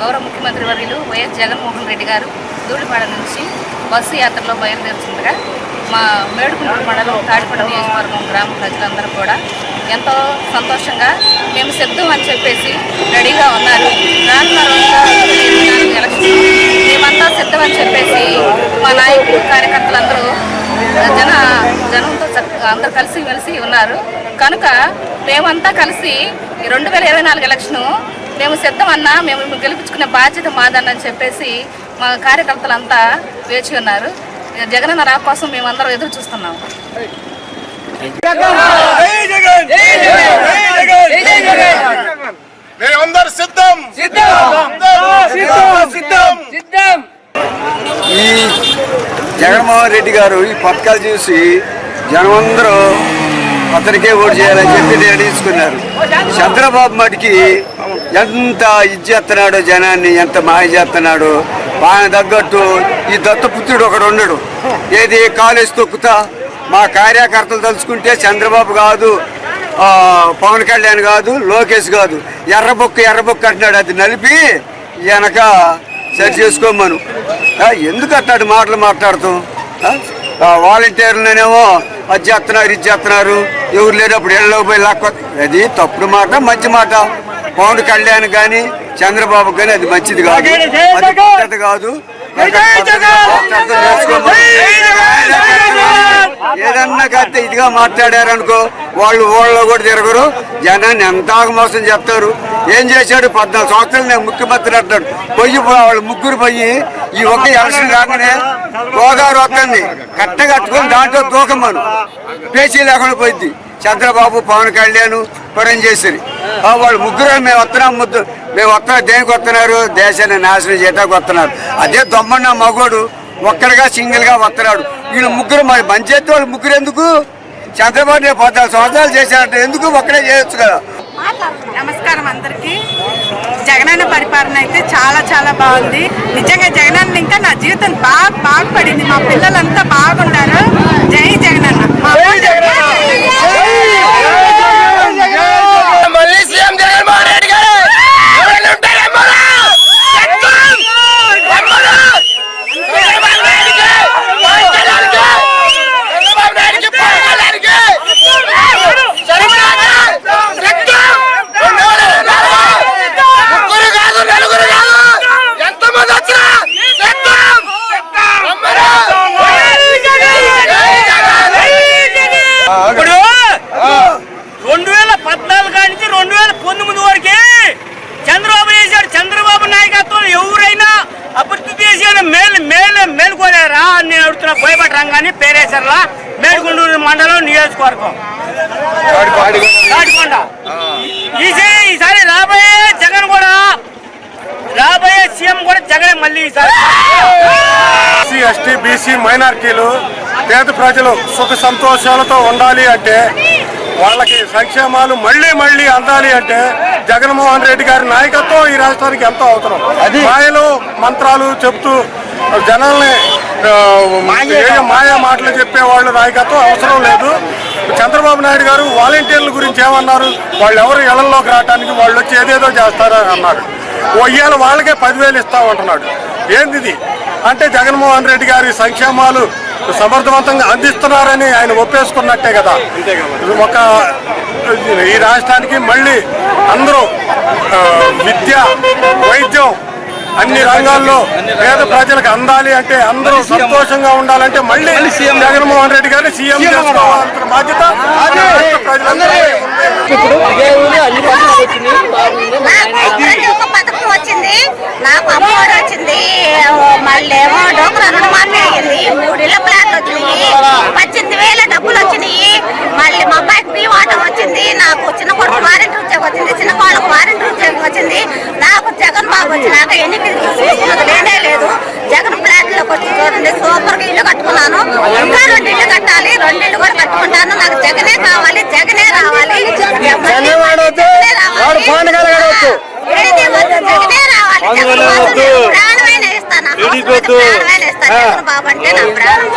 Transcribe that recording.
గౌరవ ముఖ్యమంత్రి వర్యులు వైఎస్ జగన్మోహన్ రెడ్డి గారు ధూళిపాడ నుంచి బస్సు యాత్రలో బయలుదేరుతుండగా మా మేడుకుంటూరు మండలం తాడిపండ నియోజకవర్గం గ్రామ ప్రజలందరూ కూడా ఎంతో సంతోషంగా మేము సిద్ధం అని చెప్పేసి రెడీగా ఉన్నారు. రానున్న రోజుల్లో ఎలక్షన్ మేమంతా సిద్ధం అని చెప్పేసి మా నాయకులు కార్యకర్తలందరూ జనంతో అందరూ కలిసి ఉన్నారు. కనుక మేమంతా కలిసి 2024 ఎలక్షను మేము సిద్ధమన్నా మేము గెలిపించుకునే బాధ్యత మాదన్నని చెప్పేసి మా కార్యకర్తలంతా వేచి ఉన్నారు. జగనన్న రా కోసం మేమందరం ఎదురు చూస్తున్నాము. ఈ జగన్మోహన్ రెడ్డి గారు ఈ పథకాలు చూసి జనమందరూ అతనికే ఓటు చేయాలని చెప్పి నిర్ణయించుకున్నారు. చంద్రబాబు మటుకి ఎంత ఇచ్చేస్తున్నాడో జనాన్ని, ఎంత మాయ చేస్తున్నాడో ఆయన తగ్గట్టు ఈ దత్తపుత్రుడు ఒకడు ఉన్నాడు. ఏది కాలేజ్ తొక్కుతా మా కార్యకర్తలు తలుచుకుంటే చంద్రబాబు కాదు, పవన్ కళ్యాణ్ కాదు, లోకేష్ కాదు, ఎర్రబొక్క అంటున్నాడు. అది నలిపి వెనక సరి చేసుకోమను. ఎందుకు అట్లాంటి మాటలు మాట్లాడుతాం? వాలంటీర్లనేమో అది చేస్తున్నారు, ఇది చేస్తున్నారు, ఎవరు లేనప్పుడు ఏళ్ళలోకి పోయి లాక్కొ. అది తప్పుడు మాట, మంచి మాట. పవన్ కళ్యాణ్ కానీ చంద్రబాబు కానీ అది మంచిది కాదు, అది పద్ధతి కాదు. ఏదన్నా కాస్తే ఇదిగా మాట్లాడారనుకో వాళ్ళు ఊళ్ళో కూడా తిరగరు, జనాన్ని ఎంత మోసం చేస్తారు. ఏం చేశాడు? 14 సంవత్సరాలు నేను ముఖ్యమంత్రి అంటాడు. వాళ్ళు ముగ్గురు పోయి ఈ ఒక్క ఎలక్షన్ రాగానే గోదావరి వస్తుంది కట్టగట్టుకొని దాంట్లో దూకమ్మను పేచీ లేకుండా పోయింది. చంద్రబాబు, పవన్ కళ్యాణ్ చేసి వాళ్ళు ముగ్గురు మేము వస్తున్నా దేనికి వస్తున్నారు? దేశాన్ని నాశనం చేయడానికి వస్తున్నారు. అదే దొమ్మన్న మగోడు ఒక్కడిగా సింగిల్గా వస్తున్నాడు. వీళ్ళు ముగ్గురు మరి మంచి చేస్తే వాళ్ళు ముగ్గురు ఎందుకు? చంద్రబాబు 14 సంవత్సరాలు చేశారంటే ఎందుకు ఒక్కడే చేయొచ్చు కదా. నమస్కారం అందరికీ. జగనన్న పరిపాలన అయితే చాలా బాగుంది. నిజంగా జగనన్న ఇంకా నా జీవితం బాగుపడింది. మా పిల్లలంతా బాగున్నారు. జై జగనన్న. ఇప్పుడు 2014 నుంచి 2019 వరకే చంద్రబాబు చేశాడు. చంద్రబాబు నాయకత్వం ఎవరైనా అభివృద్ధి చేసాడు, మేలుకోలేరా అని నేను అడుగుతున్నా. బోయపాటి రంగాన్ని పేరేసర్లా మేడుగుండూరు మండలం నియోజకవర్గం తాడికొండ. ఈసారి రాబోయే జగన్ కూడా రాబోయే సీఎం కూడా జగనే మళ్ళీ ఈసారి. ఎస్టీ, బీసీ, మైనారిటీలు, పేద ప్రజలు సుఖ సంతోషాలతో ఉండాలి అంటే, వాళ్ళకి సంక్షేమాలు మళ్ళీ అందాలి అంటే జగన్మోహన్ రెడ్డి గారి నాయకత్వం ఈ రాష్ట్రానికి ఎంతో అవసరం. మాయలు మంత్రాలు చెప్తూ జనాల్ని మాయా మాటలు చెప్పేవాళ్ళు నాయకత్వం అవసరం లేదు. చంద్రబాబు నాయుడు గారు వాలంటీర్ల గురించి ఏమన్నారు? వాళ్ళు ఎవరు ఇళ్లలోకి రావడానికి వాళ్ళు వచ్చి ఏదేదో చేస్తారని అన్నారు. ఇవాళ వాళ్ళకే 10,000 ఇస్తామంటున్నాడు. ఏంది అంటే జగన్మోహన్ రెడ్డి గారి సంక్షేమాలు సమర్థవంతంగా అందిస్తున్నారని ఆయన ఒప్పేసుకున్నట్టే కదా. ఈ రాష్ట్రానికి మళ్ళీ అందరూ విద్య, వైద్యం అన్ని రంగాల్లో పేద ప్రజలకు అందాలి అంటే, అందరూ సంతోషంగా ఉండాలంటే మళ్ళీ జగన్మోహన్ రెడ్డి గారిని సీఎం చేసుకోవాల్సిన బాధ్యత వచ్చింది. నాకు అమ్మఒడి వచ్చింది, మళ్ళీ ఏమో డోక్రా రుణమాఫీ అయ్యింది, 3 ఇళ్ల ప్లాట్లు వచ్చినాయి, 18,000 డబ్బులు వచ్చినాయి. మళ్ళీ మా అబ్బాయికి బీ వాటం వచ్చింది, నాకు చిన్న కొడుకు వారంటీ ఉద్యోగం వచ్చింది, చిన్న వాళ్ళకు వారంటీ ఉద్యోగం వచ్చింది. నాకు జగన్ బాబు వచ్చినాక ఎన్నికలు చూసుకున్నది లేనే లేదు. జగన్ ఫ్లాట్లోకి వచ్చి చూడండి, సూపర్గా ఇల్లు కట్టుకున్నాను. ఇంకా 2 ఇళ్ళు కట్టాలి, 2 ఇళ్ళు కూడా కట్టుకుంటాను. నాకు జగనే కావాలి, జగనే రావాలి, జగనే రావాలి. ప్రాణమైన ఇస్తాను, ప్రాణమైన ఇస్తాను. బాబు అంటే నా ప్రాణం.